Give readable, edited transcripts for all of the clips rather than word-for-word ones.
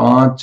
5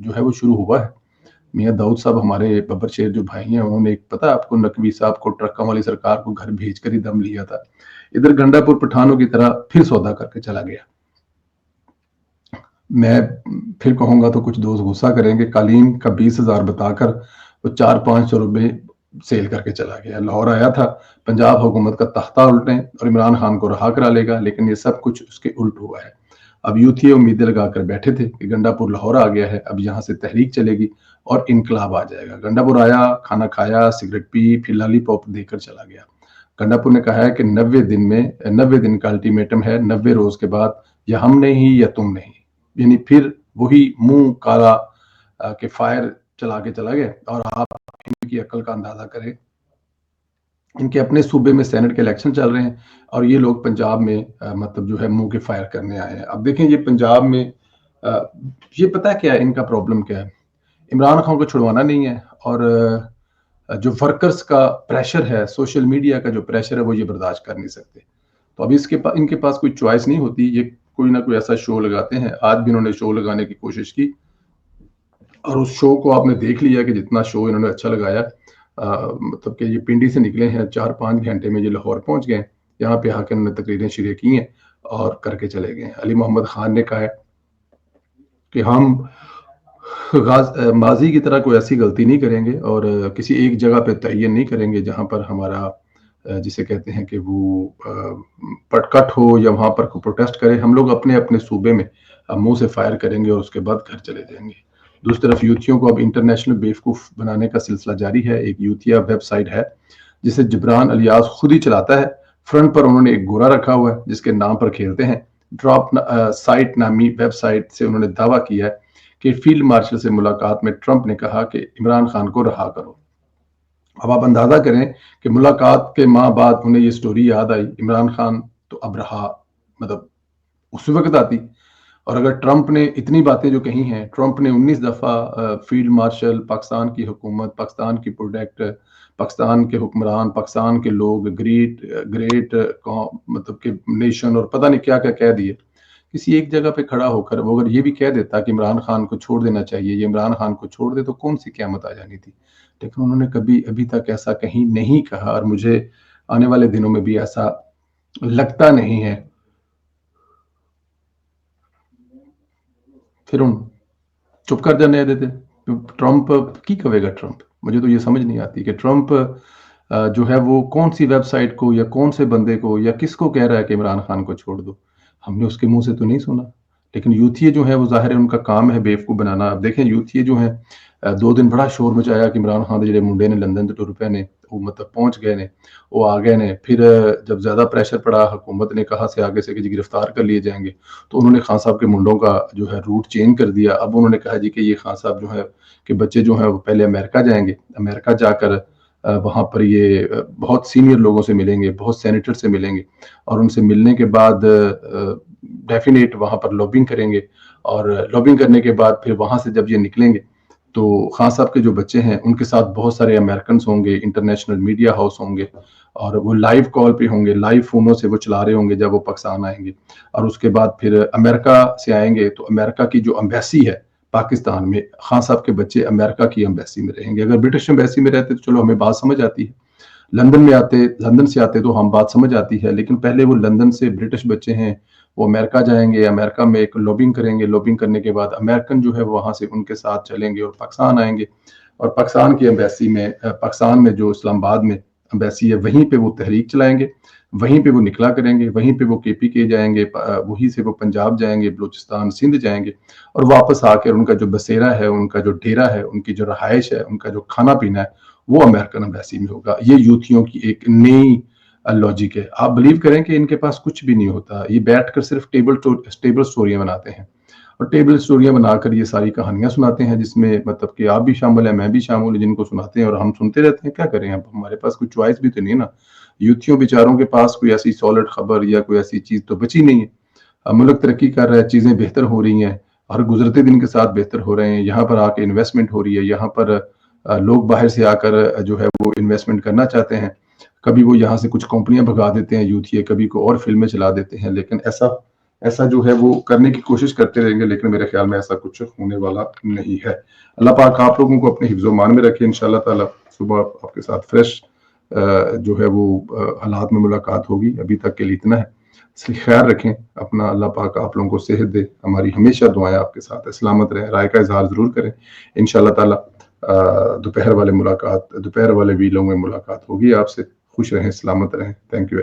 جو ہے وہ شروع ہوا ہے. میاں داؤد صاحب ہمارے ببر شیر جو بھائی ہیں، انہوں نے ایک پتہ آپ کو نقوی صاحب کو ٹرکوں والی سرکار کو گھر بھیج کر ہی دم لیا تھا. ادھر گنڈا پور پٹھانوں کی طرح پھر سودا کر کے چلا گیا. میں پھر کہوں گا تو کچھ دوست غصہ کریں گے. قالین کا 20,000 بتا کر وہ 400-500 روپے سیل کر کے چلا گیا. لاہور آیا تھا پنجاب حکومت کا تختہ الٹیں اور عمران خان کو رہا کرا لے گا، لیکن یہ سب کچھ اس کے الٹ ہوا ہے. اب یوتھی امیدیں لگا کر بیٹھے تھے کہ گنڈا پور لاہور آ گیا ہے، اب یہاں سے تحریک چلے گی اور انقلاب آ جائے گا. گنڈا پور آیا، کھانا کھایا، سگریٹ پی، پھر لالی پاپ دے کر چلا گیا. گنڈا پور نے کہا ہے کہ 90 دن کا الٹیمیٹم ہے، 90 روز کے بعد یا ہم نہیں یا تم نہیں. یعنی پھر وہی منہ کالا کہ فائر چلا کے چلا گیا. اور آپ ان کی عقل کا اندازہ کریں، ان کے اپنے صوبے میں سینٹ کے الیکشن چل رہے ہیں اور یہ لوگ پنجاب میں مطلب جو ہے منہ کے فائر کرنے آئے ہیں. اب دیکھیں یہ پنجاب میں یہ پتہ کیا ہے ان کا پرابلم کیا ہے. عمران خان کو چھڑوانا نہیں ہے اور جو ورکرز کا پریشر ہے، سوشل میڈیا کا جو پریشر ہے وہ یہ برداشت کر نہیں سکتے. تو اب ان کے پاس کوئی چوائس نہیں ہوتی، یہ کوئی نہ کوئی ایسا شو لگاتے ہیں. آج بھی انہوں نے شو لگانے کی کوشش کی اور اس شو کو آپ نے دیکھ لیا کہ جتنا شو انہوں نے اچھا لگایا، مطلب کہ یہ پنڈی سے نکلے ہیں 4-5 گھنٹے میں یہ لاہور پہنچ گئے. یہاں پہ آ کے انہوں نے تقریریں شروع کی ہیں اور کر کے چلے گئے. علی محمد خان نے کہا ہے کہ ہم ماضی کی طرح کوئی ایسی غلطی نہیں کریں گے اور کسی ایک جگہ پہ تعین نہیں کریں گے جہاں پر ہمارا جسے کہتے ہیں کہ وہ پٹکٹ ہو یا وہاں پر کوئی پروٹیسٹ کرے. ہم لوگ اپنے اپنے صوبے میں منہ سے فائر کریں گے اور اس کے بعد گھر چلے جائیں گے. دوسری طرف یوتھیوں کو اب انٹرنیشنل بیوقوف بنانے کا سلسلہ جاری ہے. ایک یوتھیا ویب سائٹ ہے جسے جبران الیاس خود ہی چلاتا ہے. فرنٹ پر انہوں نے ایک گورا رکھا ہوا ہے جس کے نام پر کھیلتے ہیں. ڈراپ سائٹ نامی ویب سائٹ سے انہوں نے دعویٰ کیا ہے کہ فیلڈ مارشل سے ملاقات میں ٹرمپ نے کہا کہ عمران خان کو رہا کرو. اب آپ اندازہ کریں کہ ملاقات کے ماہ بعد انہیں یہ سٹوری یاد آئی، عمران خان تو اب رہا، مطلب اس وقت آتی. اور اگر ٹرمپ نے اتنی باتیں جو کہی ہیں، ٹرمپ نے 19 دفعہ فیلڈ مارشل، پاکستان کی حکومت، پاکستان کی پروڈکٹ، پاکستان کے حکمران، پاکستان کے لوگ، گریٹ مطلب کہ نیشن اور پتہ نہیں کیا کیا کہہ دیے. کسی ایک جگہ پہ کھڑا ہو کر وہ اگر یہ بھی کہہ دیتا کہ عمران خان کو چھوڑ دینا چاہیے، یہ عمران خان کو چھوڑ دے، تو کون سی قیامت آ جانی تھی. لیکن انہوں نے کبھی ابھی تک ایسا کہیں نہیں کہا اور مجھے آنے والے دنوں میں بھی ایسا لگتا نہیں ہے. پھر ان چپ کر جانے دیتے. ٹرمپ کی کہے گا ٹرمپ؟ مجھے تو یہ سمجھ نہیں آتی کہ ٹرمپ جو ہے وہ کون سی ویب سائٹ کو یا کون سے بندے کو یا کس کو کہہ رہا ہے کہ عمران خان کو چھوڑ دو. ہم نے اس کے منہ سے تو نہیں سنا. لیکن یوتھیے جو ہے وہ ظاہر ہے ان کا کام ہے بیوقوف بنانا. اب دیکھیں یوتھیے جو ہیں 2 دن بڑا شور مچایا کہ عمران خان جڑے منڈے نے لندن تے ٹر پے نے، وہ مطلب پہنچ گئے نے، وہ آ گئے نے. پھر جب زیادہ پریشر پڑا، حکومت نے کہا سے آگے سے کہ جی گرفتار کر لیے جائیں گے، تو انہوں نے خان صاحب کے منڈوں کا جو ہے روٹ چینج کر دیا. اب انہوں نے کہا جی کہ یہ خان صاحب جو ہے کہ بچے جو ہیں وہ پہلے امریکہ جائیں گے، امریکہ جا کر وہاں پر یہ بہت سینئر لوگوں سے ملیں گے، بہت سینیٹر سے ملیں گے اور ان سے ملنے کے بعد ڈیفینیٹ وہاں پر لابنگ کریں گے. اور لابنگ کرنے کے بعد پھر وہاں سے جب یہ نکلیں گے تو خان صاحب کے جو بچے ہیں ان کے ساتھ بہت سارے امریکنز ہوں گے، انٹرنیشنل میڈیا ہاؤس ہوں گے اور وہ لائیو کال پہ ہوں گے، لائیو فونوں سے وہ چلا رہے ہوں گے جب وہ پاکستان آئیں گے. اور اس کے بعد پھر امریکہ سے آئیں گے تو امریکہ کی جو امبیسی ہے پاکستان میں، خان صاحب کے بچے امریکہ کی امبیسی میں رہیں گے. اگر برٹش امبیسی میں رہتے تو چلو ہمیں بات سمجھ آتی ہے، لندن سے آتے تو ہم بات سمجھ آتی ہے. لیکن پہلے وہ لندن سے برٹش بچے ہیں، وہ امریکہ جائیں گے، امریکہ میں ایک لابنگ کریں گے، لابنگ کرنے کے بعد امریکن جو ہے وہاں سے ان کے ساتھ چلیں گے اور پاکستان آئیں گے. اور پاکستان کی امبیسی میں، پاکستان میں جو اسلام آباد میں امبیسی ہے، وہیں پہ وہ تحریک چلائیں گے، وہیں پہ وہ نکلا کریں گے، وہیں پہ وہ کے پی کے جائیں گے، وہیں سے وہ پنجاب جائیں گے، بلوچستان، سندھ جائیں گے اور واپس آ کر ان کا جو بسیرا ہے، ان کا جو ڈیرا ہے، ان کی جو رہائش ہے، ان کا جو کھانا پینا ہے وہ امریکن امبیسی میں ہوگا. یہ یوتھیوں کی ایک نئی لاجک ہے. آپ بلیو کریں کہ ان کے پاس کچھ بھی نہیں ہوتا، یہ بیٹھ کر صرف ٹیبل سٹوریاں بناتے ہیں اور ٹیبل سٹوریاں بنا کر یہ ساری کہانیاں سناتے ہیں جس میں مطلب کہ آپ بھی شامل ہیں، میں بھی شامل ہوں، جن کو سناتے ہیں اور ہم سنتے رہتے ہیں. کیا کریں اب، ہمارے پاس کوئی چوائس بھی تو نہیں ہے نا. یوتھیوں بیچاروں کے پاس کوئی ایسی سالڈ خبر یا کوئی ایسی چیز تو بچی نہیں ہے. ملک ترقی کر رہا ہے، چیزیں بہتر ہو رہی ہیں، ہر گزرتے دن کے ساتھ بہتر ہو رہے ہیں. یہاں پر آ کے انویسٹمنٹ ہو رہی ہے، یہاں پر لوگ باہر سے آ کر جو ہے وہ انویسٹمنٹ کرنا چاہتے ہیں. کبھی وہ یہاں سے کچھ کمپنیاں بھگا دیتے ہیں یوتھیے، کبھی کو اور فلمیں چلا دیتے ہیں. لیکن ایسا ایسا جو ہے وہ کرنے کی کوشش کرتے رہیں گے، لیکن میرے خیال میں ایسا کچھ ہونے والا نہیں ہے۔ اللہ پاک آپ لوگوں کو اپنے حفظ و امان میں رکھے۔ انشاءاللہ تعالی صبح آپ کے ساتھ فریش جو ہے وہ حالات میں ملاقات ہوگی۔ ابھی تک کے لیے اتنا ہے، اس لیے خیال رکھیں اپنا۔ اللہ پاک آپ لوگوں کو صحت دے۔ ہماری ہمیشہ دعائیں آپ کے ساتھ ہے، سلامت رہیں، رائے کا اظہار ضرور کریں۔ انشاءاللہ تعالی دوپہر والے ویلوں میں ملاقات ہوگی آپ سے۔ خوش رہیں، سلامت رہیں۔ Thank you.